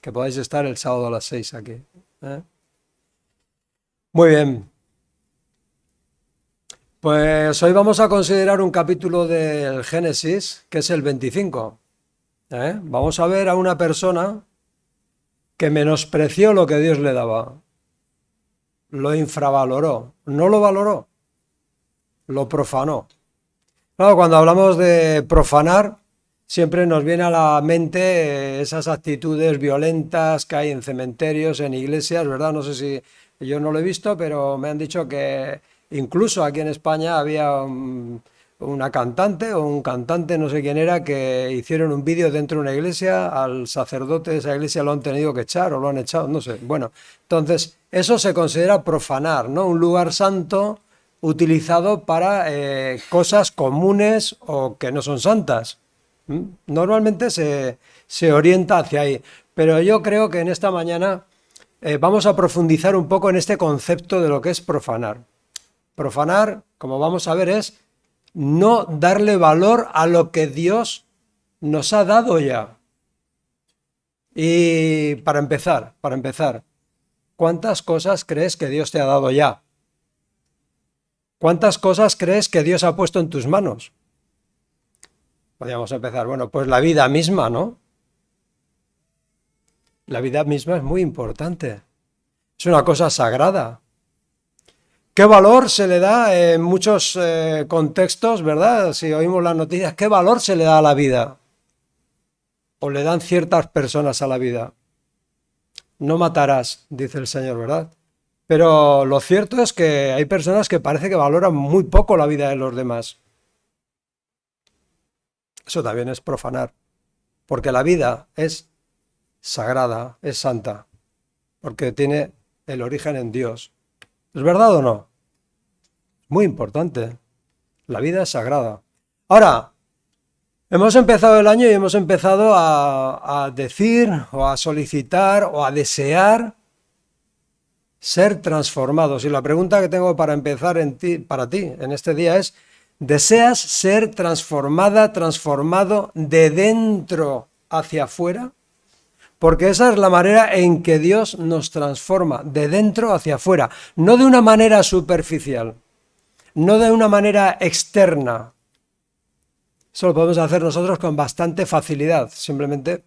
que podáis estar el sábado a las 6 aquí. Muy bien. Pues hoy vamos a considerar un capítulo del Génesis, que es el 25. Vamos a ver a una persona que menospreció lo que Dios le daba, lo infravaloró, no lo valoró, lo profanó. Claro, cuando hablamos de profanar, siempre nos viene a la mente esas actitudes violentas que hay en cementerios, en iglesias, ¿verdad? No sé si yo no lo he visto, pero me han dicho que incluso aquí en España había una cantante o un cantante, no sé quién era, que hicieron un vídeo dentro de una iglesia, al sacerdote de esa iglesia lo han tenido que echar o lo han echado, no sé. Bueno, entonces eso se considera profanar, ¿no? Un lugar santo utilizado para cosas comunes o que no son santas. Normalmente se orienta hacia ahí, pero yo creo que en esta mañana vamos a profundizar un poco en este concepto de lo que es profanar. Profanar, como vamos a ver, es no darle valor a lo que Dios nos ha dado ya. Y para empezar, ¿cuántas cosas crees que Dios te ha dado ya? ¿Cuántas cosas crees que Dios ha puesto en tus manos? Podríamos empezar, bueno, pues la vida misma, ¿no? La vida misma es muy importante. Es una cosa sagrada. ¿Qué valor se le da en muchos contextos, verdad? Si oímos las noticias, ¿qué valor se le da a la vida? O le dan ciertas personas a la vida. No matarás, dice el Señor, ¿verdad? Pero lo cierto es que hay personas que parece que valoran muy poco la vida de los demás. Eso también es profanar, porque la vida es sagrada, es santa, porque tiene el origen en Dios. ¿Es verdad o no? Muy importante. La vida es sagrada. Ahora, hemos empezado el año y hemos empezado a decir o a solicitar o a desear ser transformados. Y la pregunta que tengo para empezar para ti en este día es: ¿deseas ser transformada, transformado de dentro hacia afuera? Porque esa es la manera en que Dios nos transforma, de dentro hacia afuera, no de una manera superficial, no de una manera externa. Eso lo podemos hacer nosotros con bastante facilidad, simplemente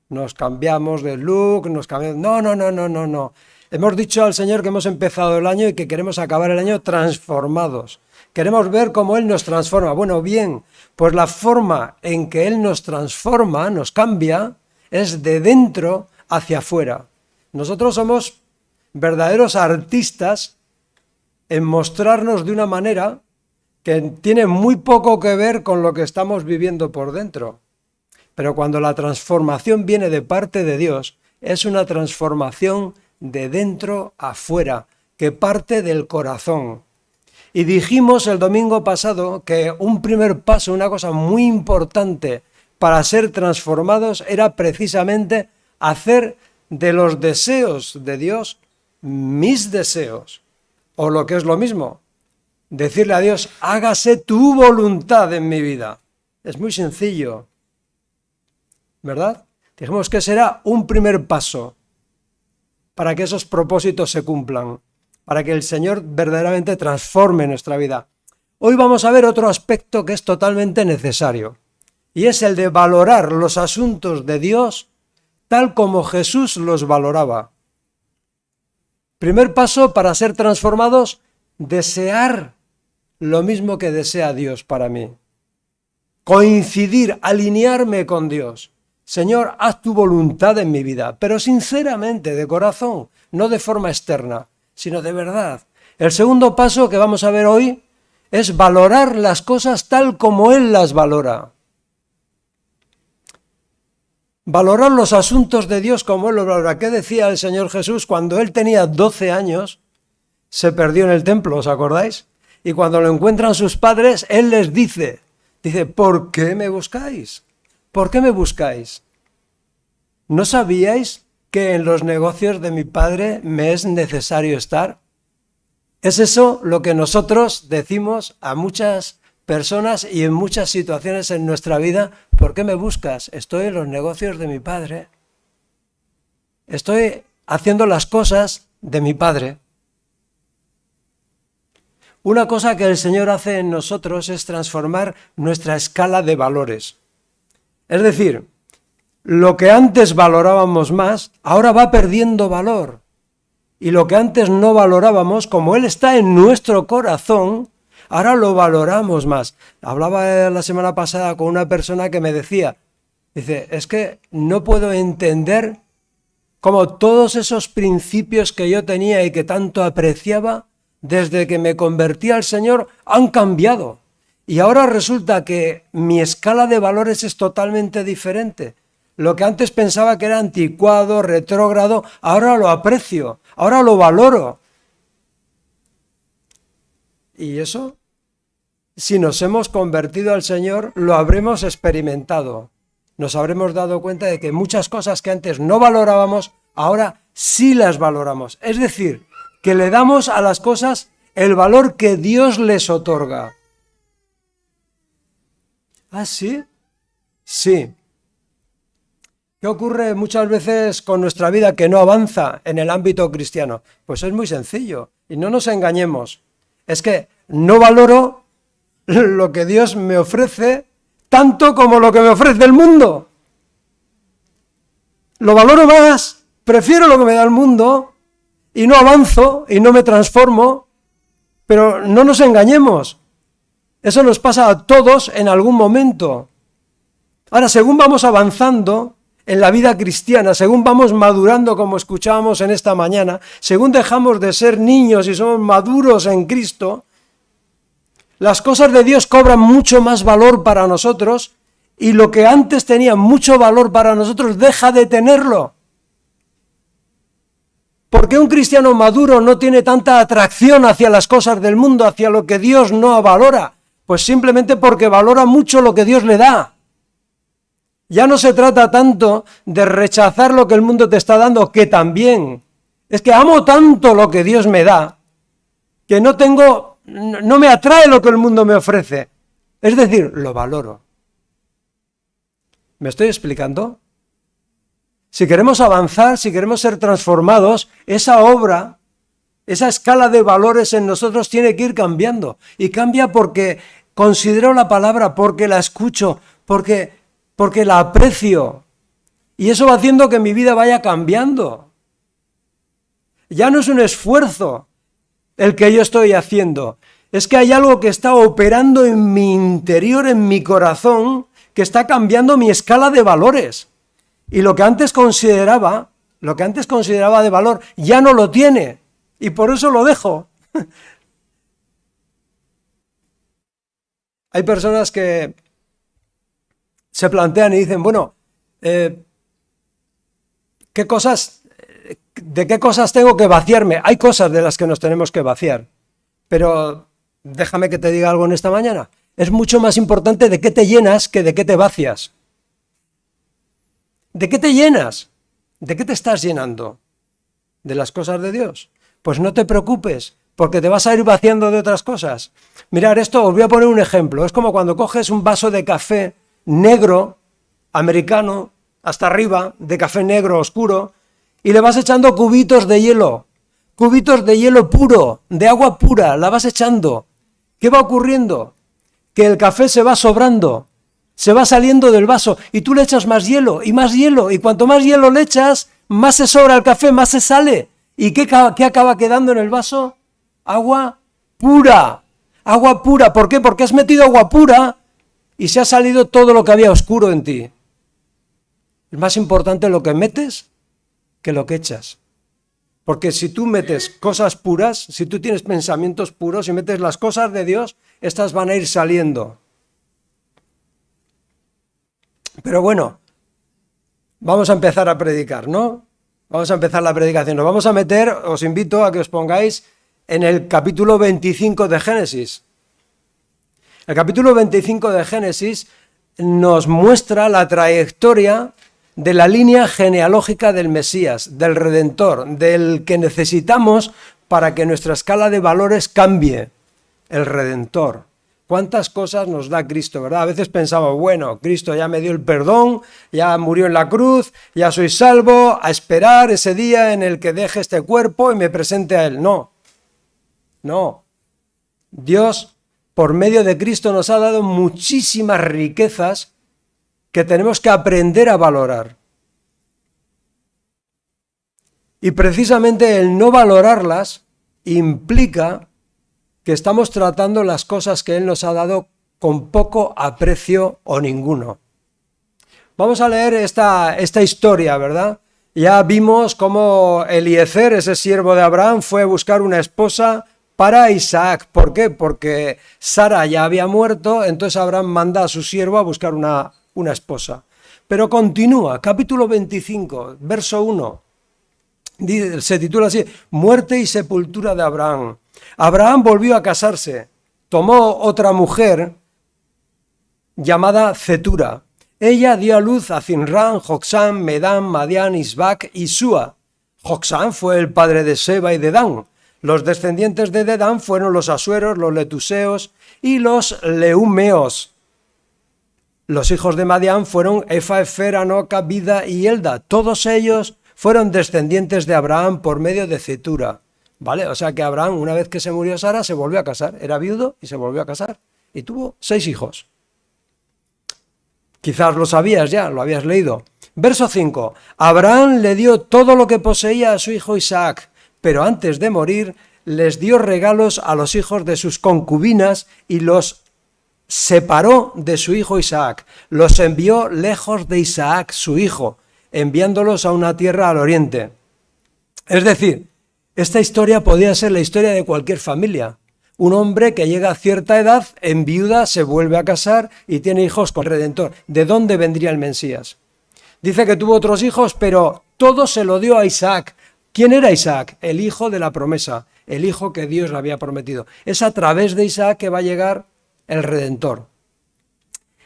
nos cambiamos de look, nos cambiamos... No. Hemos dicho al Señor que hemos empezado el año y que queremos acabar el año transformados. Queremos ver cómo Él nos transforma. Bueno, bien, pues la forma en que Él nos transforma, nos cambia, es de dentro hacia afuera. Nosotros somos verdaderos artistas en mostrarnos de una manera que tiene muy poco que ver con lo que estamos viviendo por dentro. Pero cuando la transformación viene de parte de Dios, es una transformación de dentro a fuera, que parte del corazón. Y dijimos el domingo pasado que un primer paso, una cosa muy importante para ser transformados, era precisamente hacer de los deseos de Dios mis deseos. O lo que es lo mismo, decirle a Dios: hágase tu voluntad en mi vida. Es muy sencillo, ¿verdad? Dijimos que será un primer paso para que esos propósitos se cumplan, para que el Señor verdaderamente transforme nuestra vida. Hoy vamos a ver otro aspecto que es totalmente necesario, y es el de valorar los asuntos de Dios tal como Jesús los valoraba. Primer paso para ser transformados: desear lo mismo que desea Dios para mí. Coincidir, alinearme con Dios. Señor, haz tu voluntad en mi vida, pero sinceramente, de corazón, no de forma externa, sino de verdad. El segundo paso que vamos a ver hoy es valorar las cosas tal como Él las valora. Valorar los asuntos de Dios como Él los valora. ¿Qué decía el Señor Jesús cuando Él tenía 12 años? Se perdió en el templo, ¿os acordáis? Y cuando lo encuentran sus padres, Él les dice, ¿por qué me buscáis? ¿Por qué me buscáis? ¿No sabíais que en los negocios de mi Padre me es necesario estar? Es eso lo que nosotros decimos a muchas personas y en muchas situaciones en nuestra vida. ¿Por qué me buscas? Estoy en los negocios de mi Padre. estoy haciendo las cosas de mi Padre. Una cosa que el Señor hace en nosotros es transformar nuestra escala de valores. Es decir, lo que antes valorábamos más, ahora va perdiendo valor. Y lo que antes no valorábamos, como Él está en nuestro corazón, ahora lo valoramos más. Hablaba la semana pasada con una persona que me decía, dice, es que no puedo entender cómo todos esos principios que yo tenía y que tanto apreciaba, desde que me convertí al Señor, han cambiado. Y ahora resulta que mi escala de valores es totalmente diferente. Lo que antes pensaba que era anticuado, retrógrado, ahora lo aprecio, ahora lo valoro. Y eso, si nos hemos convertido al Señor, lo habremos experimentado. Nos habremos dado cuenta de que muchas cosas que antes no valorábamos, ahora sí las valoramos. Es decir, que le damos a las cosas el valor que Dios les otorga. ¿Ah, sí? Sí. ¿Qué ocurre muchas veces con nuestra vida que no avanza en el ámbito cristiano? Pues es muy sencillo, y no nos engañemos. Es que no valoro lo que Dios me ofrece tanto como lo que me ofrece el mundo. Lo valoro más, prefiero lo que me da el mundo, y no avanzo, y no me transformo, pero no nos engañemos. Eso nos pasa a todos en algún momento. Ahora, según vamos avanzando en la vida cristiana, según vamos madurando, como escuchábamos en esta mañana, según dejamos de ser niños y somos maduros en Cristo, las cosas de Dios cobran mucho más valor para nosotros y lo que antes tenía mucho valor para nosotros deja de tenerlo. ¿Por qué un cristiano maduro no tiene tanta atracción hacia las cosas del mundo, hacia lo que Dios no valora? Pues simplemente porque valora mucho lo que Dios le da. Ya no se trata tanto de rechazar lo que el mundo te está dando, que también. Es que amo tanto lo que Dios me da, que no me atrae lo que el mundo me ofrece. Es decir, lo valoro. ¿Me estoy explicando? Si queremos avanzar, si queremos ser transformados, esa obra, esa escala de valores en nosotros tiene que ir cambiando. Y cambia porque considero la palabra, porque la escucho, porque la aprecio. Y eso va haciendo que mi vida vaya cambiando. Ya no es un esfuerzo el que yo estoy haciendo. Es que hay algo que está operando en mi interior, en mi corazón, que está cambiando mi escala de valores. Y lo que antes consideraba de valor, ya no lo tiene. Y por eso lo dejo. Hay personas que se plantean y dicen, bueno, ¿de qué cosas tengo que vaciarme? Hay cosas de las que nos tenemos que vaciar. Pero déjame que te diga algo en esta mañana. Es mucho más importante de qué te llenas que de qué te vacias. ¿De qué te llenas? ¿De qué te estás llenando? ¿De las cosas de Dios? Pues no te preocupes, porque te vas a ir vaciando de otras cosas. Mirad, esto os voy a poner un ejemplo. Es como cuando coges un vaso de café negro, americano, hasta arriba, de café negro oscuro, y le vas echando cubitos de hielo puro, de agua pura, la vas echando. ¿Qué va ocurriendo? Que el café se va sobrando, se va saliendo del vaso, y tú le echas más hielo, y cuanto más hielo le echas, más se sobra el café, más se sale. ¿Y qué acaba quedando en el vaso? Agua pura. Agua pura. ¿Por qué? Porque has metido agua pura y se ha salido todo lo que había oscuro en ti. Es más importante lo que metes que lo que echas. Porque si tú metes cosas puras, si tú tienes pensamientos puros y metes las cosas de Dios, estas van a ir saliendo. Pero bueno, vamos a empezar a predicar, ¿no? Vamos a empezar la predicación. Nos vamos a meter, os invito a que os pongáis en el capítulo 25 de Génesis. El capítulo 25 de Génesis nos muestra la trayectoria de la línea genealógica del Mesías, del Redentor, del que necesitamos para que nuestra escala de valores cambie, el Redentor. ¿Cuántas cosas nos da Cristo, verdad? A veces pensamos, bueno, Cristo ya me dio el perdón, ya murió en la cruz, ya soy salvo, a esperar ese día en el que deje este cuerpo y me presente a Él. No, no. Dios, por medio de Cristo, nos ha dado muchísimas riquezas que tenemos que aprender a valorar. Y precisamente el no valorarlas implica que estamos tratando las cosas que Él nos ha dado con poco aprecio o ninguno. Vamos a leer esta historia, ¿verdad? Ya vimos cómo Eliezer, ese siervo de Abraham, fue a buscar una esposa para Isaac. ¿Por qué? Porque Sara ya había muerto, entonces Abraham manda a su siervo a buscar una esposa. Pero continúa, capítulo 25, verso 1. Se titula así, Muerte y sepultura de Abraham. Abraham volvió a casarse, tomó otra mujer llamada Cetura. Ella dio a luz a Zimrán, Joksán, Medán, Madián, Isbac y Súa. Joksán fue el padre de Seba y Dedán. Los descendientes de Dedán fueron los asueros, los letuseos y los leumeos. Los hijos de Madián fueron Efa, Efer, Anoca, Bida y Elda. Todos ellos fueron descendientes de Abraham por medio de Cetura. ¿Vale? O sea que Abraham, una vez que se murió Sara, se volvió a casar. Era viudo y se volvió a casar. Y tuvo 6 hijos. Quizás lo sabías ya, lo habías leído. Verso 5. Abraham le dio todo lo que poseía a su hijo Isaac, pero antes de morir les dio regalos a los hijos de sus concubinas y los separó de su hijo Isaac. Los envió lejos de Isaac, su hijo, enviándolos a una tierra al oriente. Es decir, esta historia podía ser la historia de cualquier familia. Un hombre que llega a cierta edad, enviuda, se vuelve a casar y tiene hijos con el Redentor. ¿De dónde vendría el Mesías? Dice que tuvo otros hijos, pero todo se lo dio a Isaac. ¿Quién era Isaac? El hijo de la promesa, el hijo que Dios le había prometido. Es a través de Isaac que va a llegar el Redentor.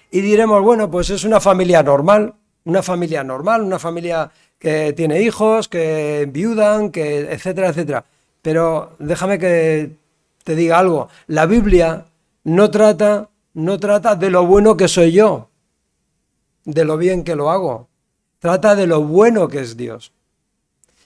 Y diremos, bueno, pues es una familia normal, una familia que tiene hijos, que enviudan, que etcétera, etcétera. Pero déjame que te diga algo. La Biblia no trata de lo bueno que soy yo, de lo bien que lo hago. Trata de lo bueno que es Dios.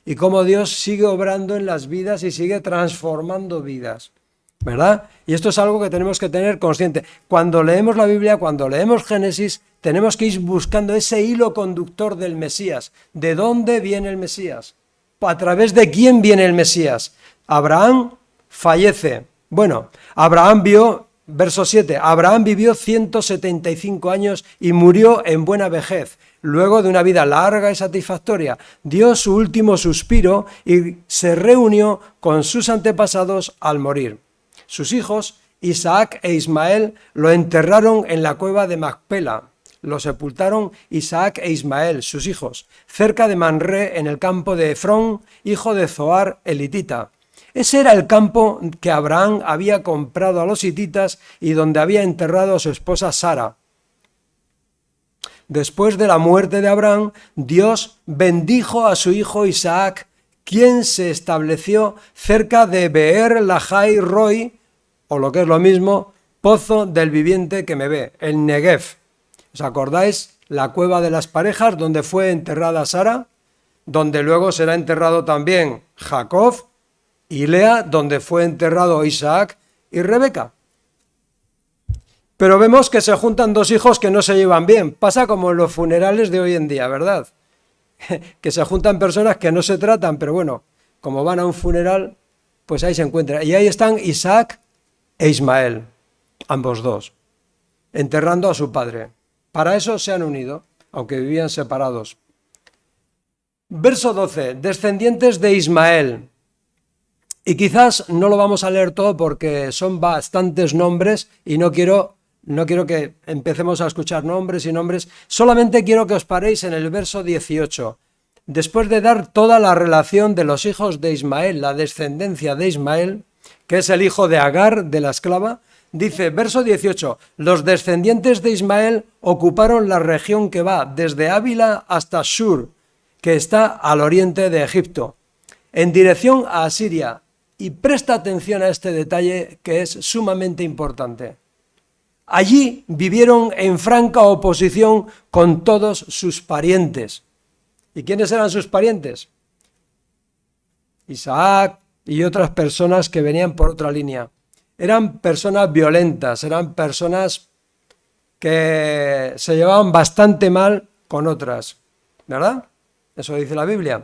Y cómo Dios sigue obrando en las vidas y sigue transformando vidas. ¿Verdad? Y esto es algo que tenemos que tener consciente. Cuando leemos la Biblia, cuando leemos Génesis, tenemos que ir buscando ese hilo conductor del Mesías. ¿De dónde viene el Mesías? ¿A través de quién viene el Mesías? Abraham fallece. Bueno, verso 7, Abraham vivió 175 años y murió en buena vejez. Luego de una vida larga y satisfactoria, dio su último suspiro y se reunió con sus antepasados al morir. Sus hijos, Isaac e Ismael, lo enterraron en la cueva de Macpela. Lo sepultaron Isaac e Ismael, sus hijos, cerca de Manré, en el campo de Efrón, hijo de Zoar el hitita. Ese era el campo que Abraham había comprado a los hititas y donde había enterrado a su esposa Sara. Después de la muerte de Abraham, Dios bendijo a su hijo Isaac, quien se estableció cerca de Beer Lahai Roi, o lo que es lo mismo, pozo del viviente que me ve, el Negev. ¿Os acordáis? La cueva de las parejas donde fue enterrada Sara, donde luego será enterrado también Jacob, y Lea, donde fue enterrado Isaac y Rebeca. Pero vemos que se juntan dos hijos que no se llevan bien. Pasa como en los funerales de hoy en día, ¿verdad? Que se juntan personas que no se tratan, pero bueno, como van a un funeral, pues ahí se encuentran. Y ahí están Isaac e Ismael, ambos dos, enterrando a su padre. Para eso se han unido, aunque vivían separados. Verso 12, descendientes de Ismael. Y quizás no lo vamos a leer todo porque son bastantes nombres y no quiero que empecemos a escuchar nombres y nombres. Solamente quiero que os paréis en el verso 18. Después de dar toda la relación de los hijos de Ismael, la descendencia de Ismael, que es el hijo de Agar, de la esclava, dice, verso 18, los descendientes de Ismael ocuparon la región que va desde Ávila hasta Shur, que está al oriente de Egipto, en dirección a Asiria. Y presta atención a este detalle que es sumamente importante. Allí vivieron en franca oposición con todos sus parientes. ¿Y quiénes eran sus parientes? Isaac y otras personas que venían por otra línea. Eran personas violentas, eran personas que se llevaban bastante mal con otras, ¿verdad? Eso dice la Biblia.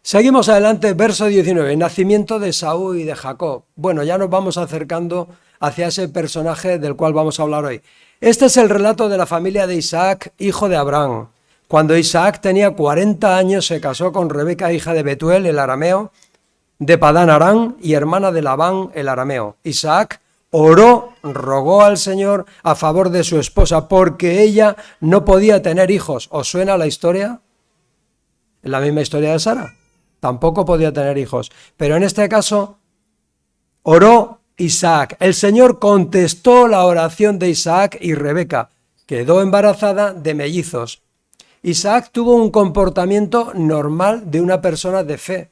Seguimos adelante, verso 19, nacimiento de Esaú y de Jacob. Bueno, ya nos vamos acercando hacia ese personaje del cual vamos a hablar hoy. Este es el relato de la familia de Isaac, hijo de Abraham. Cuando Isaac tenía 40 años, se casó con Rebeca, hija de Betuel, el arameo, de Padán Aram y hermana de Labán, el arameo. Isaac rogó al Señor a favor de su esposa porque ella no podía tener hijos. ¿Os suena la historia? Es la misma historia de Sara. Tampoco podía tener hijos. Pero en este caso, oró Isaac. El Señor contestó la oración de Isaac y Rebeca. Quedó embarazada de mellizos. Isaac tuvo un comportamiento normal de una persona de fe.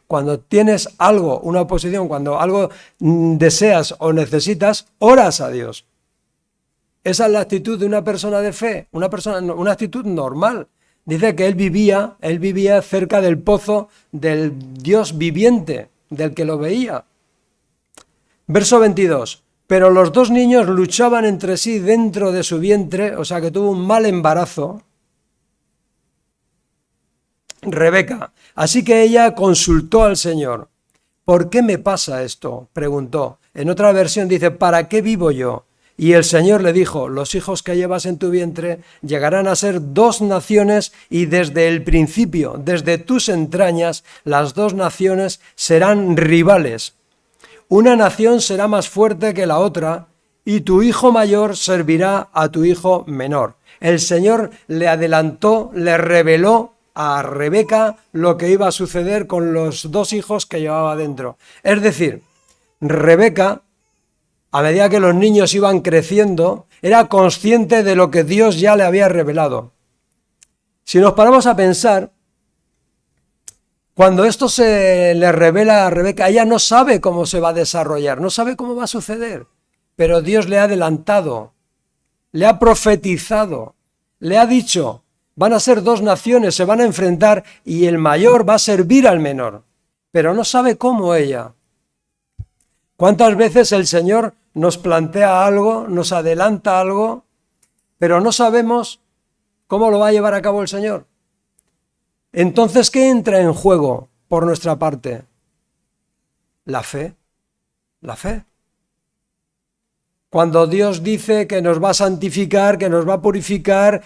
Cuando tienes algo, una oposición, cuando algo deseas o necesitas, oras a Dios. Esa es la actitud de una persona de fe, una actitud normal. Dice que él vivía cerca del pozo del Dios viviente, del que lo veía. Verso 22. Pero los dos niños luchaban entre sí dentro de su vientre, o sea que tuvo un mal embarazo. Rebeca. Así que ella consultó al Señor. ¿Por qué me pasa esto?, preguntó. En otra versión dice, ¿para qué vivo yo? Y el Señor le dijo, los hijos que llevas en tu vientre llegarán a ser 2 naciones y desde el principio, desde tus entrañas, las 2 naciones serán rivales. Una nación será más fuerte que la otra y tu hijo mayor servirá a tu hijo menor. El Señor le adelantó, le reveló a Rebeca lo que iba a suceder con los 2 hijos que llevaba dentro. Es decir, Rebeca, a medida que los niños iban creciendo, era consciente de lo que Dios ya le había revelado. Si nos paramos a pensar, cuando esto se le revela a Rebeca, ella no sabe cómo se va a desarrollar, no sabe cómo va a suceder, pero Dios le ha adelantado, le ha profetizado, le ha dicho, van a ser 2 naciones, se van a enfrentar y el mayor va a servir al menor, pero no sabe cómo ella. ¿Cuántas veces el Señor nos plantea algo, nos adelanta algo, pero no sabemos cómo lo va a llevar a cabo el Señor? Entonces, ¿qué entra en juego por nuestra parte? La fe, la fe. Cuando Dios dice que nos va a santificar, que nos va a purificar,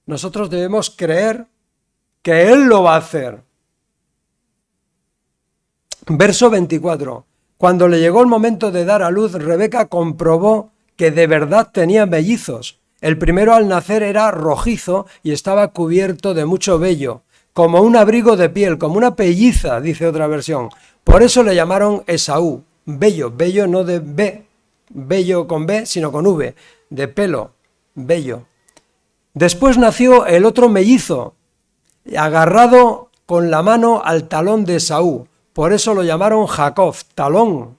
nosotros debemos creer que Él lo va a hacer. Verso 24. Cuando le llegó el momento de dar a luz, Rebeca comprobó que de verdad tenía mellizos. El primero al nacer era rojizo y estaba cubierto de mucho vello, como un abrigo de piel, como una pelliza, dice otra versión. Por eso le llamaron Esaú, vello, vello no de B, vello con B, sino con V, de pelo, vello. Después nació el otro mellizo, agarrado con la mano al talón de Esaú. Por eso lo llamaron Jacob, talón.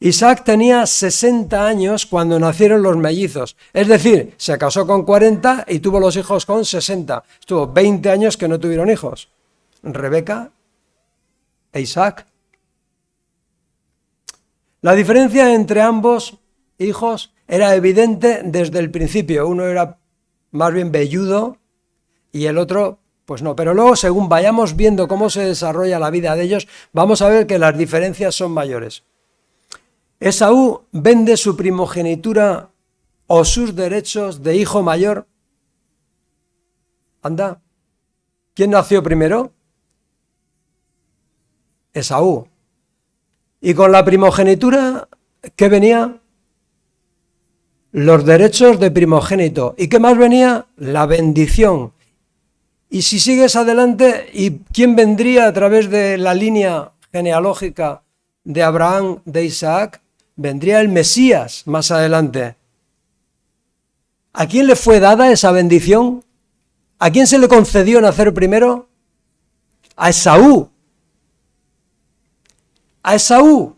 Isaac tenía 60 años cuando nacieron los mellizos. Es decir, se casó con 40 y tuvo los hijos con 60. Estuvo 20 años que no tuvieron hijos. Rebeca e Isaac. La diferencia entre ambos hijos era evidente desde el principio. Uno era más bien velludo y el otro pues no, pero luego según vayamos viendo cómo se desarrolla la vida de ellos, vamos a ver que las diferencias son mayores. Esaú vende su primogenitura o sus derechos de hijo mayor. Anda, ¿quién nació primero? Esaú. Y con la primogenitura, ¿qué venía? Los derechos de primogénito. ¿Y qué más venía? La bendición. Y si sigues adelante, ¿y quién vendría a través de la línea genealógica de Abraham, de Isaac? Vendría el Mesías más adelante. ¿A quién le fue dada esa bendición? ¿A quién se le concedió nacer primero? A Esaú. A Esaú.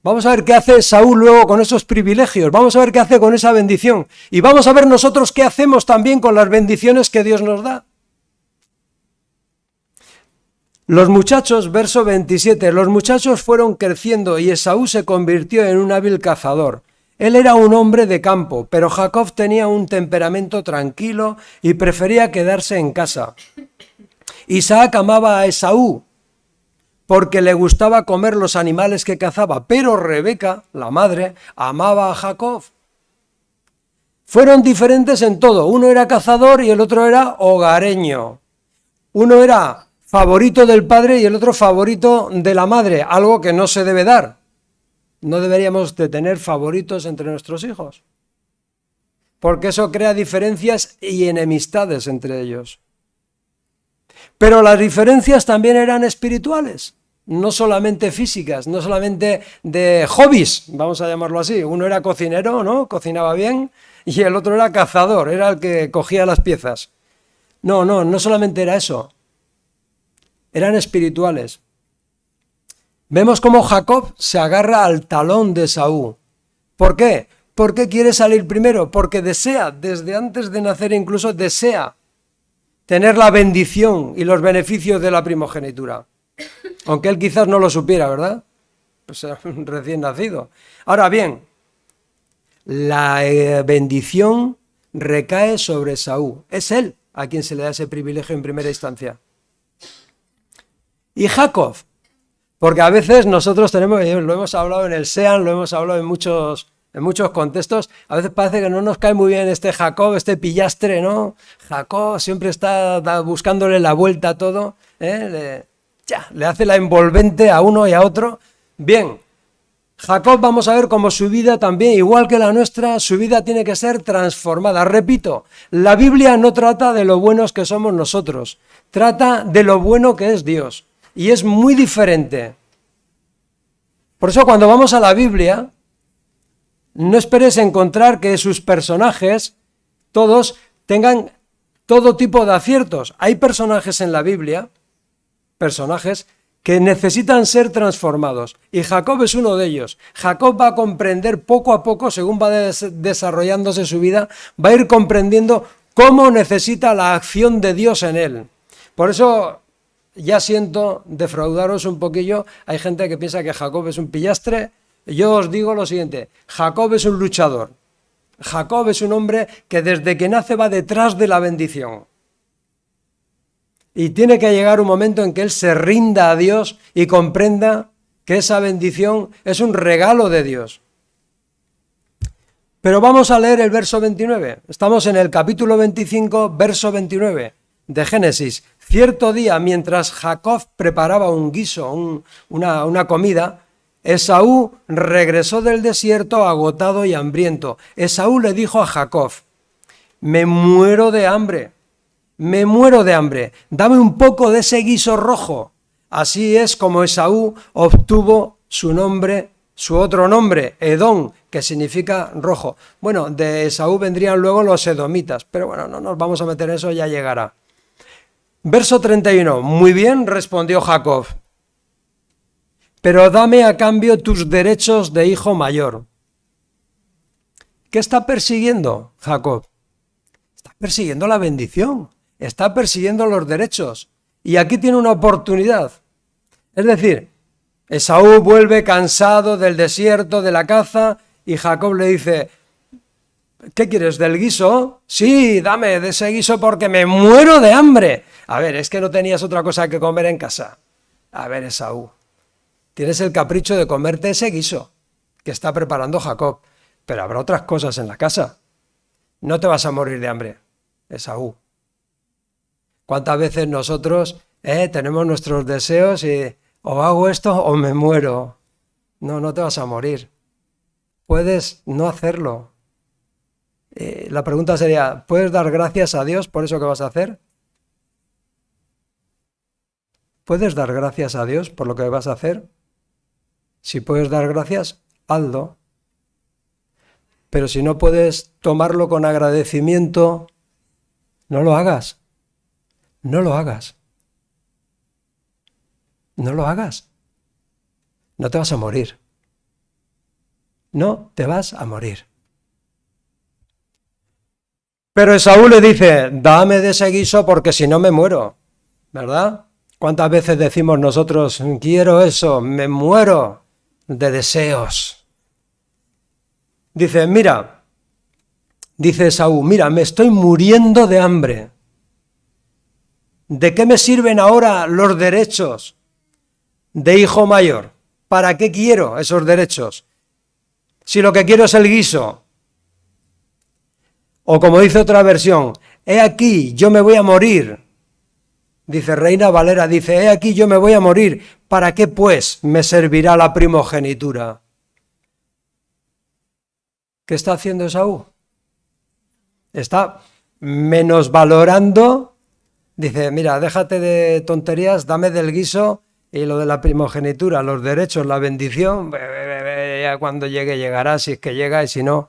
Vamos a ver qué hace Esaú luego con esos privilegios, vamos a ver qué hace con esa bendición y vamos a ver nosotros qué hacemos también con las bendiciones que Dios nos da. Los muchachos, verso 27, los muchachos fueron creciendo y Esaú se convirtió en un hábil cazador. Él era un hombre de campo, pero Jacob tenía un temperamento tranquilo y prefería quedarse en casa. Isaac amaba a Esaú porque le gustaba comer los animales que cazaba, pero Rebeca, la madre, amaba a Jacob. Fueron diferentes en todo, uno era cazador y el otro era hogareño. Uno era favorito del padre y el otro favorito de la madre, algo que no se debe dar. No deberíamos de tener favoritos entre nuestros hijos, porque eso crea diferencias y enemistades entre ellos. Pero las diferencias también eran espirituales, no solamente físicas, no solamente de hobbies, vamos a llamarlo así. Uno era cocinero, ¿no? Cocinaba bien, y el otro era cazador, era el que cogía las piezas. No solamente era eso, eran espirituales. Vemos cómo Jacob se agarra al talón de Esaú. ¿Por qué? ¿Por qué quiere salir primero? Porque desea, desde antes de nacer incluso, desea tener la bendición y los beneficios de la primogenitura. Aunque él quizás no lo supiera, ¿verdad? Pues recién nacido. Ahora bien, la bendición recae sobre Esaú. Es él a quien se le da ese privilegio en primera instancia. Y Jacob, porque a veces nosotros tenemos, lo hemos hablado en el SEAN, lo hemos hablado en muchos contextos, a veces parece que no nos cae muy bien este Jacob, este pillastre, ¿no? Jacob siempre está buscándole la vuelta a todo, le hace la envolvente a uno y a otro. Bien, Jacob, vamos a ver cómo su vida también, igual que la nuestra, su vida tiene que ser transformada. Repito, la Biblia no trata de lo buenos que somos nosotros, trata de lo bueno que es Dios. Y es muy diferente. Por eso cuando vamos a la Biblia, no esperes encontrar que sus personajes, todos, tengan todo tipo de aciertos. Hay personajes en la Biblia, personajes que necesitan ser transformados. Y Jacob es uno de ellos. Jacob va a comprender poco a poco, según va desarrollándose su vida, va a ir comprendiendo cómo necesita la acción de Dios en él. Por eso ya siento defraudaros un poquillo. Hay gente que piensa que Jacob es un pillastre. Yo os digo lo siguiente, Jacob es un luchador. Jacob es un hombre que desde que nace va detrás de la bendición. Y tiene que llegar un momento en que él se rinda a Dios y comprenda que esa bendición es un regalo de Dios. Pero vamos a leer el verso 29. Estamos en el capítulo 25, verso 29 de Génesis. Cierto día, mientras Jacob preparaba un guiso, una comida, Esaú regresó del desierto agotado y hambriento. Esaú le dijo a Jacob: me muero de hambre, dame un poco de ese guiso rojo. Así es como Esaú obtuvo su otro nombre, Edom, que significa rojo. Bueno, de Esaú vendrían luego los edomitas, pero bueno, no nos vamos a meter en eso, ya llegará. Verso 31. Muy bien, respondió Jacob, pero dame a cambio tus derechos de hijo mayor. ¿Qué está persiguiendo Jacob? Está persiguiendo la bendición, está persiguiendo los derechos. Y aquí tiene una oportunidad. Es decir, Esaú vuelve cansado del desierto, de la caza, y Jacob le dice: ¿qué quieres, del guiso? Sí, dame de ese guiso porque me muero de hambre. A ver, es que no tenías otra cosa que comer en casa. A ver, Esaú, tienes el capricho de comerte ese guiso que está preparando Jacob, pero habrá otras cosas en la casa. No te vas a morir de hambre, Esaú. ¿Cuántas veces nosotros tenemos nuestros deseos y o hago esto o me muero? No te vas a morir. Puedes no hacerlo. La pregunta sería, ¿puedes dar gracias a Dios por eso que vas a hacer? ¿Puedes dar gracias a Dios por lo que vas a hacer? Si puedes dar gracias, hazlo. Pero si no puedes tomarlo con agradecimiento, no lo hagas. No lo hagas. No lo hagas. No te vas a morir. no te vas a morir. Pero Esaú le dice, dame de ese guiso porque si no me muero, ¿verdad? ¿Cuántas veces decimos nosotros, quiero eso, me muero de deseos? Dice, mira, dice Esaú, mira, me estoy muriendo de hambre. ¿De qué me sirven ahora los derechos de hijo mayor? ¿Para qué quiero esos derechos? Si lo que quiero es el guiso. O como dice otra versión, he aquí, yo me voy a morir. Dice Reina Valera, dice, he aquí, yo me voy a morir. ¿Para qué, pues, me servirá la primogenitura? ¿Qué está haciendo Esaú? Está menosvalorando. Dice, mira, déjate de tonterías, dame del guiso y lo de la primogenitura, los derechos, la bendición, ya cuando llegue llegará, si es que llega y si no.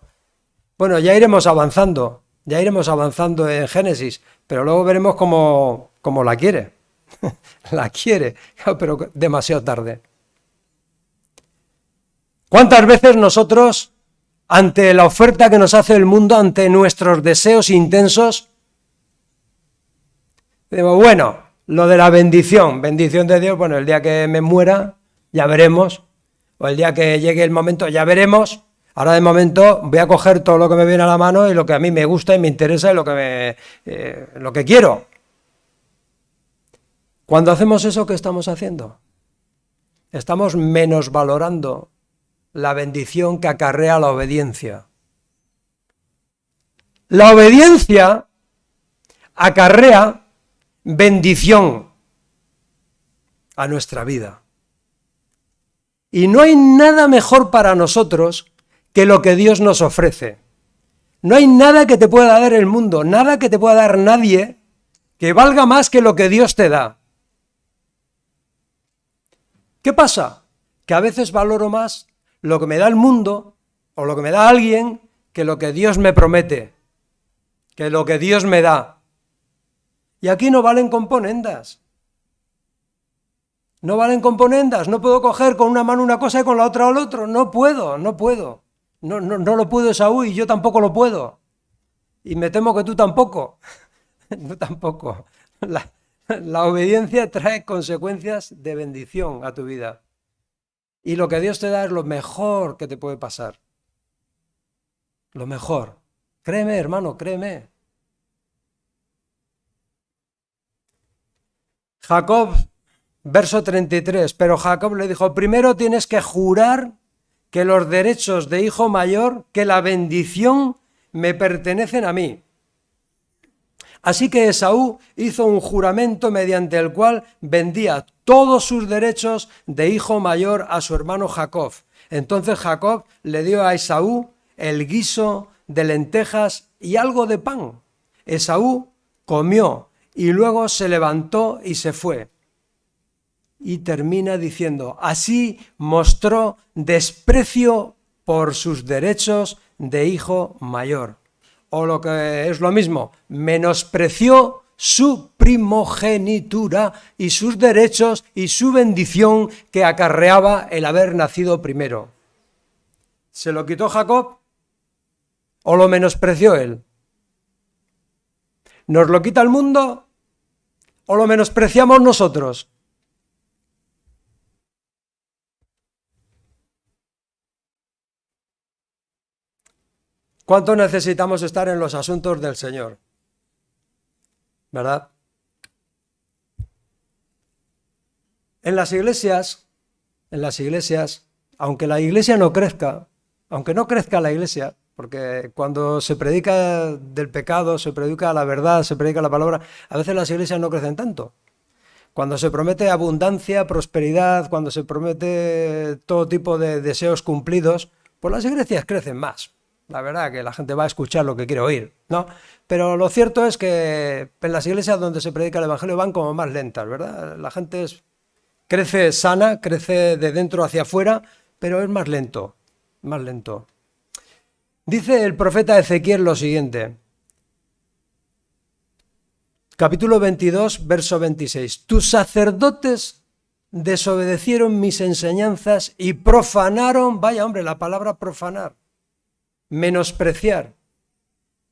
Bueno, ya iremos avanzando en Génesis, pero luego veremos cómo la quiere. La quiere, pero demasiado tarde. ¿Cuántas veces nosotros, ante la oferta que nos hace el mundo, ante nuestros deseos intensos, decimos, bueno, lo de la bendición de Dios, bueno, el día que me muera, ya veremos, o el día que llegue el momento, ya veremos. Ahora de momento voy a coger todo lo que me viene a la mano y lo que a mí me gusta y me interesa y lo que quiero. Cuando hacemos eso, ¿qué estamos haciendo? Estamos menosvalorando la bendición que acarrea la obediencia. La obediencia acarrea bendición a nuestra vida. Y no hay nada mejor para nosotros que lo que Dios nos ofrece. No hay nada que te pueda dar el mundo, nada que te pueda dar nadie que valga más que lo que Dios te da. ¿Qué pasa? Que a veces valoro más lo que me da el mundo o lo que me da alguien que lo que Dios me promete, que lo que Dios me da. Y aquí no valen componendas. No valen componendas, no puedo coger con una mano una cosa y con la otra al otro. No puedo. No lo puedo Esaú y yo tampoco lo puedo. Y me temo que tú tampoco. Tú tampoco. La obediencia trae consecuencias de bendición a tu vida. Y lo que Dios te da es lo mejor que te puede pasar. Lo mejor. Créeme, hermano, créeme. Jacob, verso 33, pero Jacob le dijo, primero tienes que jurar que los derechos de hijo mayor, que la bendición me pertenecen a mí. Así que Esaú hizo un juramento mediante el cual vendía todos sus derechos de hijo mayor a su hermano Jacob. Entonces Jacob le dio a Esaú el guiso de lentejas y algo de pan. Esaú comió y luego se levantó y se fue. Y termina diciendo, así mostró desprecio por sus derechos de hijo mayor. O lo que es lo mismo, menospreció su primogenitura y sus derechos y su bendición que acarreaba el haber nacido primero. ¿Se lo quitó Jacob o lo menospreció él? ¿Nos lo quita el mundo o lo menospreciamos nosotros? ¿Cuánto necesitamos estar en los asuntos del Señor? ¿Verdad? En las iglesias, aunque la iglesia no crezca, aunque no crezca la iglesia, porque cuando se predica del pecado, se predica la verdad, se predica la palabra, a veces las iglesias no crecen tanto. Cuando se promete abundancia, prosperidad, cuando se promete todo tipo de deseos cumplidos, pues las iglesias crecen más. La verdad que la gente va a escuchar lo que quiere oír, ¿no? Pero lo cierto es que en las iglesias donde se predica el evangelio van como más lentas, ¿verdad? La gente crece sana, crece de dentro hacia afuera, pero es más lento, más lento. Dice el profeta Ezequiel lo siguiente, capítulo 22, verso 26, tus sacerdotes desobedecieron mis enseñanzas y profanaron, vaya hombre, la palabra profanar, menospreciar,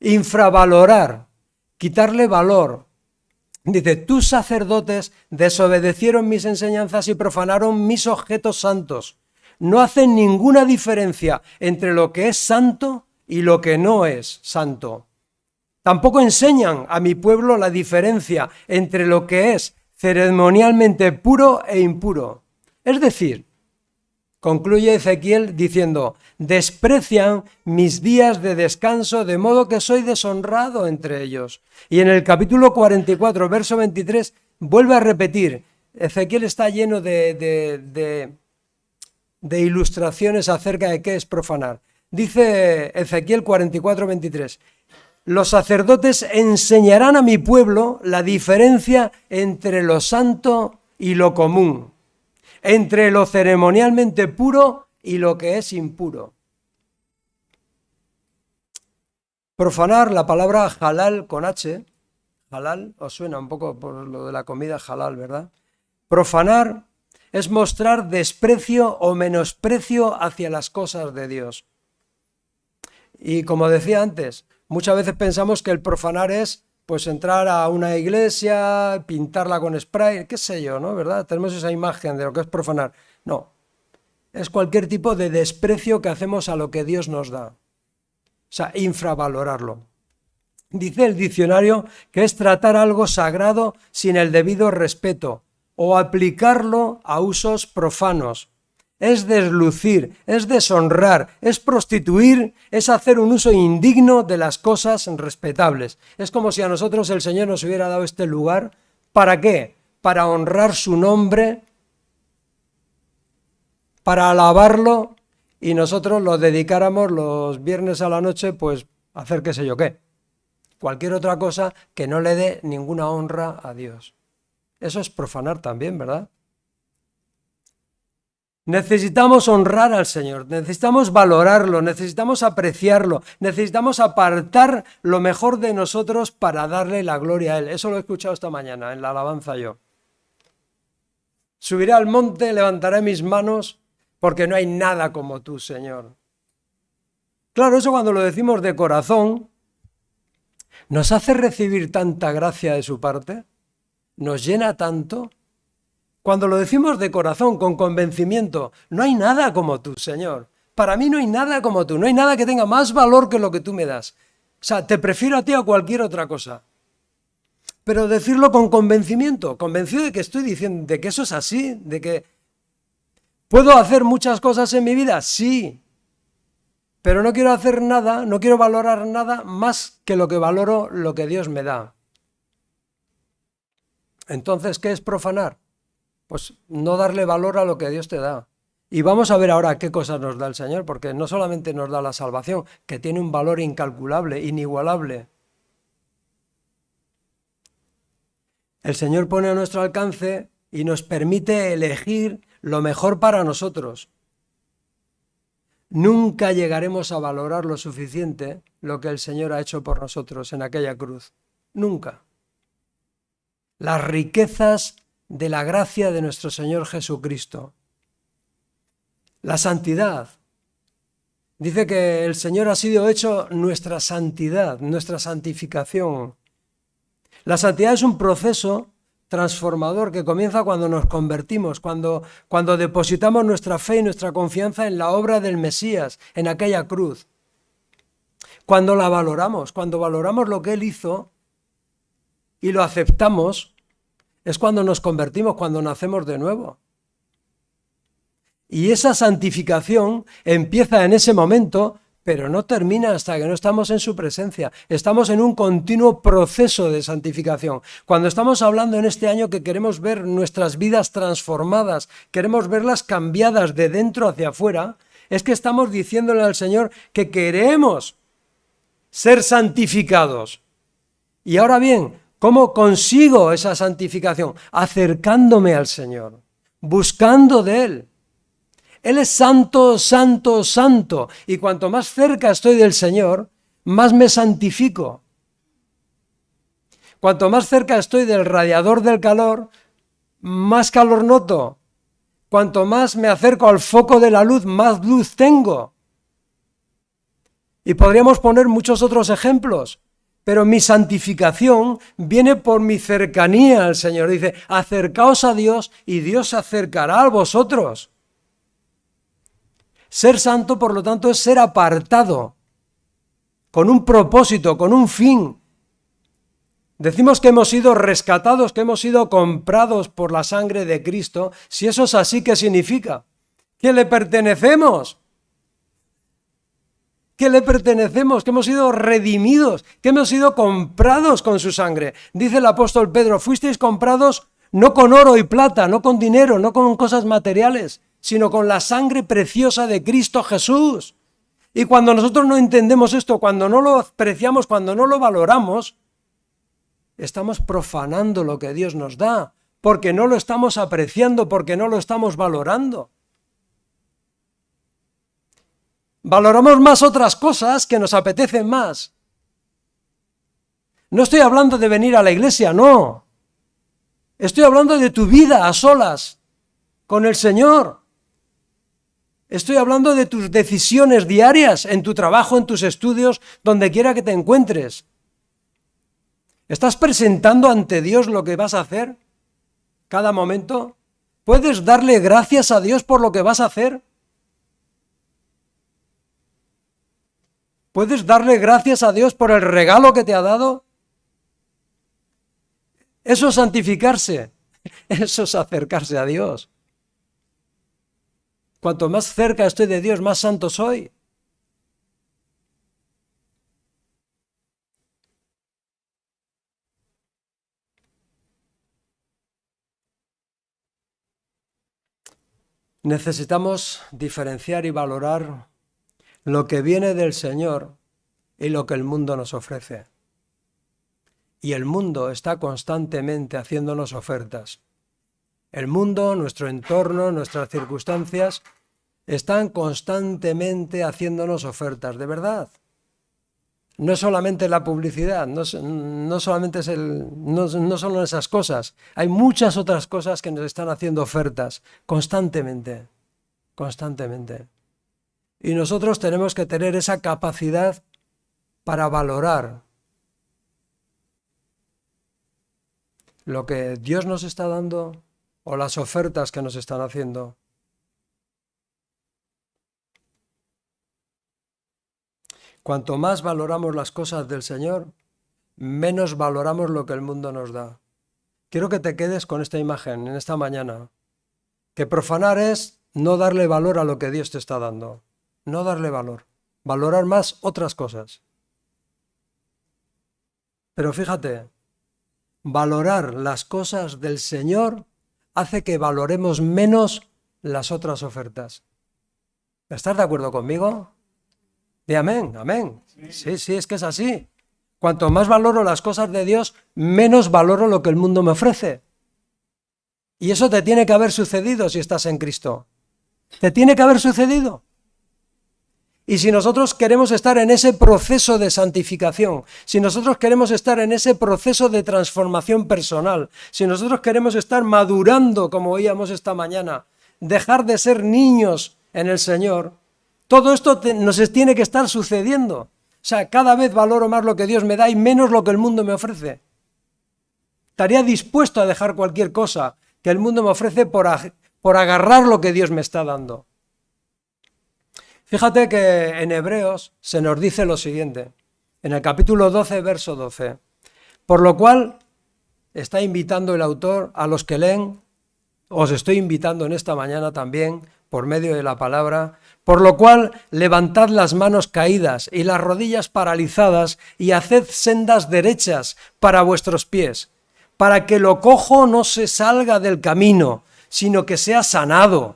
infravalorar, quitarle valor. Dice, tus sacerdotes desobedecieron mis enseñanzas y profanaron mis objetos santos. No hacen ninguna diferencia entre lo que es santo y lo que no es santo. Tampoco enseñan a mi pueblo la diferencia entre lo que es ceremonialmente puro e impuro. Es decir, concluye Ezequiel diciendo, desprecian mis días de descanso, de modo que soy deshonrado entre ellos. Y en el capítulo 44, verso 23, vuelve a repetir, Ezequiel está lleno de ilustraciones acerca de qué es profanar. Dice Ezequiel 44, 23, los sacerdotes enseñarán a mi pueblo la diferencia entre lo santo y lo común, entre lo ceremonialmente puro y lo que es impuro. Profanar, la palabra halal con H, halal, os suena un poco por lo de la comida halal, ¿verdad? Profanar es mostrar desprecio o menosprecio hacia las cosas de Dios. Y como decía antes, muchas veces pensamos que el profanar es pues entrar a una iglesia, pintarla con spray, qué sé yo, ¿no? ¿Verdad? Tenemos esa imagen de lo que es profanar. No, es cualquier tipo de desprecio que hacemos a lo que Dios nos da. O sea, infravalorarlo. Dice el diccionario que es tratar algo sagrado sin el debido respeto o aplicarlo a usos profanos. Es deslucir, es deshonrar, es prostituir, es hacer un uso indigno de las cosas respetables. Es como si a nosotros el Señor nos hubiera dado este lugar. ¿Para qué? Para honrar su nombre, para alabarlo, y nosotros lo dedicáramos los viernes a la noche, pues a hacer qué sé yo qué. Cualquier otra cosa que no le dé ninguna honra a Dios. Eso es profanar también, ¿verdad? Necesitamos honrar al Señor, necesitamos valorarlo, necesitamos apreciarlo, necesitamos apartar lo mejor de nosotros para darle la gloria a Él. Eso lo he escuchado esta mañana en la alabanza yo. Subiré al monte, levantaré mis manos, porque no hay nada como tú, Señor. Claro, eso cuando lo decimos de corazón, nos hace recibir tanta gracia de su parte, nos llena tanto. Cuando lo decimos de corazón, con convencimiento, no hay nada como tú, Señor. Para mí no hay nada como tú, no hay nada que tenga más valor que lo que tú me das. O sea, te prefiero a ti a cualquier otra cosa. Pero decirlo con convencimiento, convencido de que estoy diciendo, de que eso es así, de que ¿puedo hacer muchas cosas en mi vida? Sí. Pero no quiero hacer nada, no quiero valorar nada más que lo que valoro lo que Dios me da. Entonces, ¿qué es profanar? Pues no darle valor a lo que Dios te da. Y vamos a ver ahora qué cosas nos da el Señor, porque no solamente nos da la salvación, que tiene un valor incalculable, inigualable. El Señor pone a nuestro alcance y nos permite elegir lo mejor para nosotros. Nunca llegaremos a valorar lo suficiente lo que el Señor ha hecho por nosotros en aquella cruz. Nunca. Las riquezas de la gracia de nuestro Señor Jesucristo. La santidad. Dice que el Señor ha sido hecho nuestra santidad, nuestra santificación. La santidad es un proceso transformador que comienza cuando nos convertimos, cuando depositamos nuestra fe y nuestra confianza en la obra del Mesías, en aquella cruz. Cuando la valoramos, cuando valoramos lo que Él hizo y lo aceptamos, es cuando nos convertimos, cuando nacemos de nuevo. Y esa santificación empieza en ese momento, pero no termina hasta que no estamos en su presencia. Estamos en un continuo proceso de santificación. Cuando estamos hablando en este año que queremos ver nuestras vidas transformadas, queremos verlas cambiadas de dentro hacia afuera, es que estamos diciéndole al Señor que queremos ser santificados. Y ahora bien, ¿cómo consigo esa santificación? Acercándome al Señor, buscando de Él. Él es santo, santo, santo. Y cuanto más cerca estoy del Señor, más me santifico. Cuanto más cerca estoy del radiador del calor, más calor noto. Cuanto más me acerco al foco de la luz, más luz tengo. Y podríamos poner muchos otros ejemplos, pero mi santificación viene por mi cercanía al Señor. Dice, acercaos a Dios y Dios se acercará a vosotros. Ser santo, por lo tanto, es ser apartado, con un propósito, con un fin. Decimos que hemos sido rescatados, que hemos sido comprados por la sangre de Cristo. Si eso es así, ¿qué significa? Que le pertenecemos. Que le pertenecemos, que hemos sido redimidos, que hemos sido comprados con su sangre. Dice el apóstol Pedro, fuisteis comprados no con oro y plata, no con dinero, no con cosas materiales, sino con la sangre preciosa de Cristo Jesús. Y cuando nosotros no entendemos esto, cuando no lo apreciamos, cuando no lo valoramos, estamos profanando lo que Dios nos da, porque no lo estamos apreciando, porque no lo estamos valorando. Valoramos más otras cosas que nos apetecen más. No estoy hablando de venir a la iglesia, no. Estoy hablando de tu vida a solas, con el Señor. Estoy hablando de tus decisiones diarias, en tu trabajo, en tus estudios, donde quiera que te encuentres. ¿Estás presentando ante Dios lo que vas a hacer cada momento? ¿Puedes darle gracias a Dios por lo que vas a hacer? ¿Puedes darle gracias a Dios por el regalo que te ha dado? Eso es santificarse, eso es acercarse a Dios. Cuanto más cerca estoy de Dios, más santo soy. Necesitamos diferenciar y valorar lo que viene del Señor y lo que el mundo nos ofrece. Y el mundo está constantemente haciéndonos ofertas. El mundo, nuestro entorno, nuestras circunstancias, están constantemente haciéndonos ofertas, de verdad. No es solamente la publicidad, no solamente no solo esas cosas. Hay muchas otras cosas que nos están haciendo ofertas constantemente, constantemente. Y nosotros tenemos que tener esa capacidad para valorar lo que Dios nos está dando o las ofertas que nos están haciendo. Cuanto más valoramos las cosas del Señor, menos valoramos lo que el mundo nos da. Quiero que te quedes con esta imagen en esta mañana. Que profanar es no darle valor a lo que Dios te está dando. No darle valor. Valorar más otras cosas. Pero fíjate, valorar las cosas del Señor hace que valoremos menos las otras ofertas. ¿Estás de acuerdo conmigo? Di amén, amén. Sí, es que es así. Cuanto más valoro las cosas de Dios, menos valoro lo que el mundo me ofrece. Y eso te tiene que haber sucedido si estás en Cristo. Te tiene que haber sucedido. Y si nosotros queremos estar en ese proceso de santificación, si nosotros queremos estar en ese proceso de transformación personal, si nosotros queremos estar madurando, como oíamos esta mañana, dejar de ser niños en el Señor, todo esto nos tiene que estar sucediendo. O sea, cada vez valoro más lo que Dios me da y menos lo que el mundo me ofrece. Estaría dispuesto a dejar cualquier cosa que el mundo me ofrece por agarrar lo que Dios me está dando. Fíjate que en Hebreos se nos dice lo siguiente, en el capítulo 12, verso 12, por lo cual está invitando el autor a los que leen, os estoy invitando en esta mañana también, por medio de la palabra, por lo cual levantad las manos caídas y las rodillas paralizadas y haced sendas derechas para vuestros pies, para que lo cojo no se salga del camino, sino que sea sanado.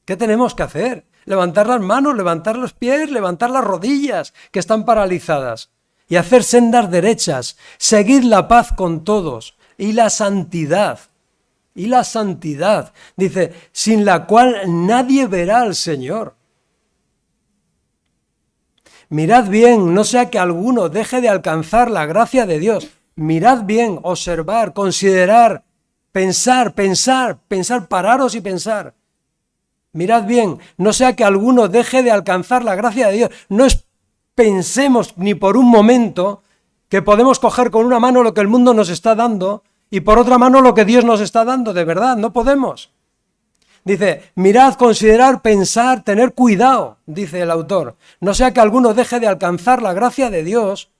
¿Qué tenemos que hacer? Levantar las manos, levantar los pies, levantar las rodillas que están paralizadas y hacer sendas derechas, seguid la paz con todos y la santidad. Y la santidad, dice, sin la cual nadie verá al Señor. Mirad bien, no sea que alguno deje de alcanzar la gracia de Dios. Mirad bien, observar, considerar Pensar, pararos y pensar. Mirad bien, no sea que alguno deje de alcanzar la gracia de Dios. No pensemos ni por un momento que podemos coger con una mano lo que el mundo nos está dando y por otra mano lo que Dios nos está dando. De verdad, no podemos. Dice, mirad, considerar, pensar, tener cuidado, dice el autor. No sea que alguno deje de alcanzar la gracia de Dios,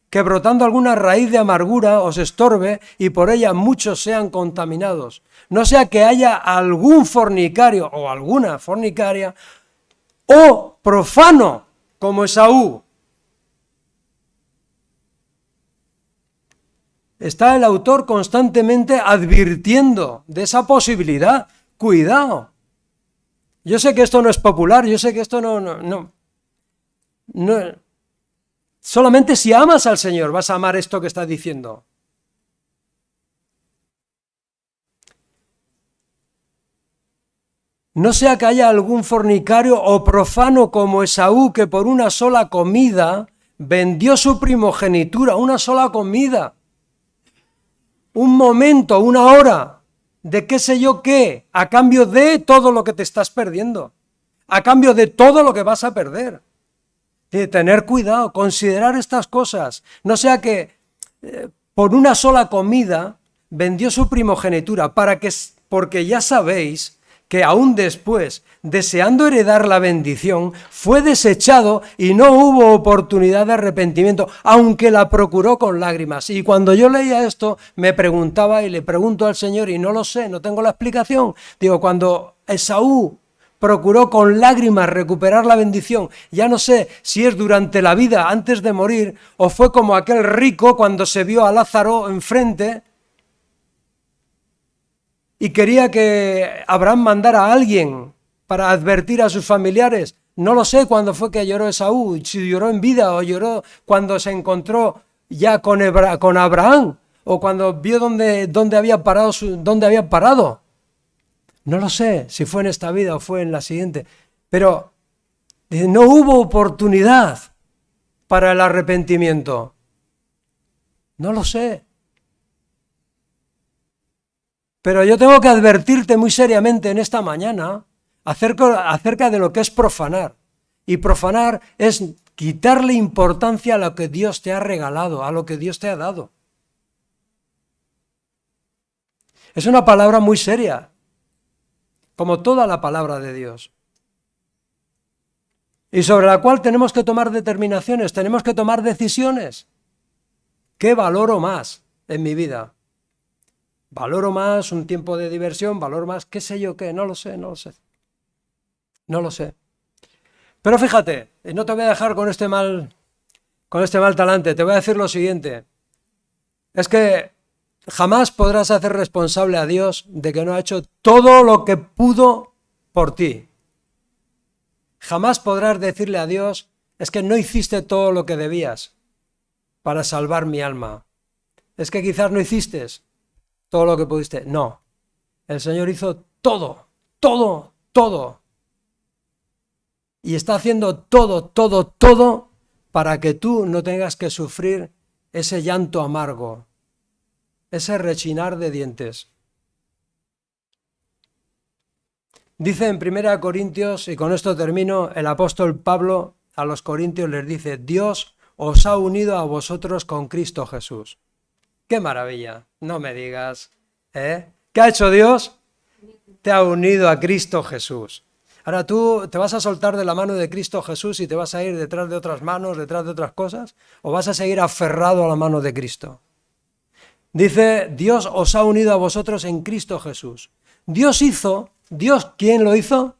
que brotando alguna raíz de amargura os estorbe y por ella muchos sean contaminados. No sea que haya algún fornicario o alguna fornicaria o profano como Esaú. Está el autor constantemente advirtiendo de esa posibilidad. Cuidado. Yo sé que esto no es popular, yo sé que esto no. Solamente si amas al Señor vas a amar esto que está diciendo. No sea que haya algún fornicario o profano como Esaú, que por una sola comida vendió su primogenitura, una sola comida, un momento, una hora, de qué sé yo qué, a cambio de todo lo que te estás perdiendo, a cambio de todo lo que vas a perder. De tener cuidado, considerar estas cosas. No sea que por una sola comida vendió su primogenitura, porque ya sabéis que aún después, deseando heredar la bendición, fue desechado y no hubo oportunidad de arrepentimiento, aunque la procuró con lágrimas. Y cuando yo leía esto, me preguntaba y le pregunto al Señor, y no lo sé, no tengo la explicación. Digo, cuando Esaú procuró con lágrimas recuperar la bendición, ya no sé si es durante la vida, antes de morir, o fue como aquel rico cuando se vio a Lázaro enfrente y quería que Abraham mandara a alguien para advertir a sus familiares. No lo sé cuándo fue que lloró Esaú, si lloró en vida o lloró cuando se encontró ya con Abraham, o cuando vio dónde había parado. No lo sé si fue en esta vida o fue en la siguiente, pero no hubo oportunidad para el arrepentimiento. No lo sé. Pero yo tengo que advertirte muy seriamente en esta mañana acerca de lo que es profanar. Y profanar es quitarle importancia a lo que Dios te ha regalado, a lo que Dios te ha dado. Es una palabra muy seria, como toda la palabra de Dios. Y sobre la cual tenemos que tomar determinaciones, tenemos que tomar decisiones. ¿Qué valoro más en mi vida? ¿Valoro más un tiempo de diversión? ¿Valoro más qué sé yo qué? No lo sé. Pero fíjate, y no te voy a dejar con este mal talante, te voy a decir lo siguiente. Es que jamás podrás hacer responsable a Dios de que no ha hecho todo lo que pudo por ti. Jamás podrás decirle a Dios, es que no hiciste todo lo que debías para salvar mi alma. Es que quizás no hiciste todo lo que pudiste. No, el Señor hizo todo. Y está haciendo todo para que tú no tengas que sufrir ese llanto amargo, ese rechinar de dientes. Dice en 1 Corintios, y con esto termino, el apóstol Pablo a los corintios les dice, Dios os ha unido a vosotros con Cristo Jesús. ¡Qué maravilla! No me digas, ¿eh? ¿Qué ha hecho Dios? Te ha unido a Cristo Jesús. Ahora tú te vas a soltar de la mano de Cristo Jesús y te vas a ir detrás de otras manos, detrás de otras cosas, o vas a seguir aferrado a la mano de Cristo. Dice, Dios os ha unido a vosotros en Cristo Jesús. Dios, ¿quién lo hizo?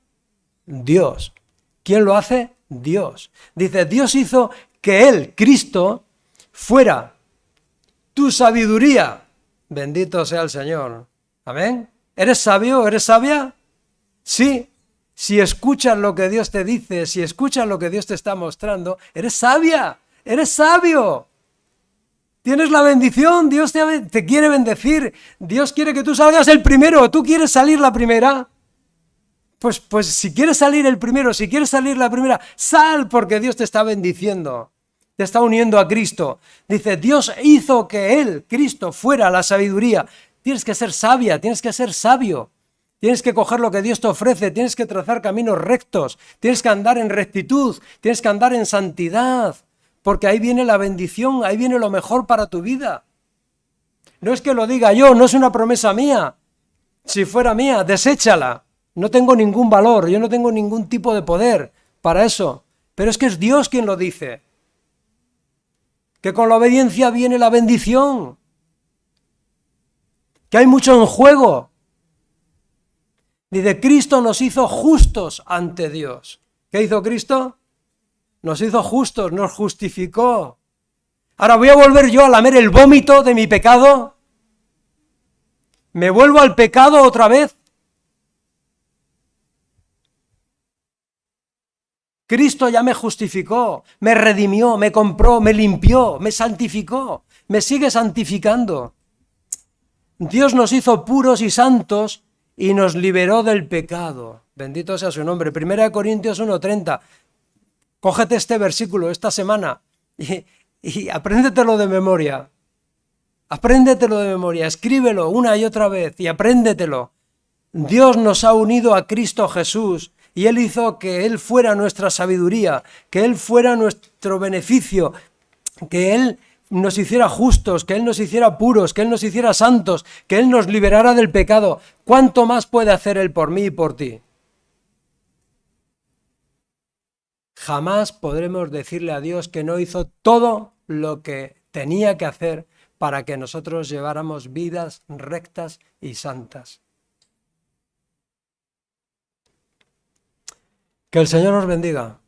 Dios. ¿Quién lo hace? Dios. Dice, Dios hizo que Él, Cristo, fuera tu sabiduría. Bendito sea el Señor. Amén. ¿Eres sabio? ¿Eres sabia? Sí. Si escuchas lo que Dios te dice, si escuchas lo que Dios te está mostrando, eres sabia, eres sabio. Tienes la bendición, Dios te quiere bendecir, Dios quiere que tú salgas el primero, ¿tú quieres salir la primera? Pues si quieres salir el primero, si quieres salir la primera, sal porque Dios te está bendiciendo, te está uniendo a Cristo. Dice, Dios hizo que Él, Cristo, fuera la sabiduría. tienes que ser sabia, tienes que ser sabio. Tienes que coger lo que Dios te ofrece, tienes que trazar caminos rectos, tienes que andar en rectitud, tienes que andar en santidad, porque ahí viene la bendición, ahí viene lo mejor para tu vida. No es que lo diga yo, no es una promesa mía. Si fuera mía, deséchala. No tengo ningún valor, yo no tengo ningún tipo de poder para eso. Pero es que es Dios quien lo dice. Que con la obediencia viene la bendición. Que hay mucho en juego. Dice, Cristo nos hizo justos ante Dios. ¿Qué hizo Cristo? Nos hizo justos, nos justificó. Ahora voy a volver yo a lamer el vómito de mi pecado. ¿Me vuelvo al pecado otra vez? Cristo ya me justificó, me redimió, me compró, me limpió, me santificó, me sigue santificando. Dios nos hizo puros y santos y nos liberó del pecado. Bendito sea su nombre. 1 Corintios 1:30. Cógete este versículo esta semana y apréndetelo de memoria. Apréndetelo de memoria, escríbelo una y otra vez y apréndetelo. Dios nos ha unido a Cristo Jesús y Él hizo que Él fuera nuestra sabiduría, que Él fuera nuestro beneficio, que Él nos hiciera justos, que Él nos hiciera puros, que Él nos hiciera santos, que Él nos liberara del pecado. ¿Cuánto más puede hacer Él por mí y por ti? Jamás podremos decirle a Dios que no hizo todo lo que tenía que hacer para que nosotros lleváramos vidas rectas y santas. Que el Señor os bendiga.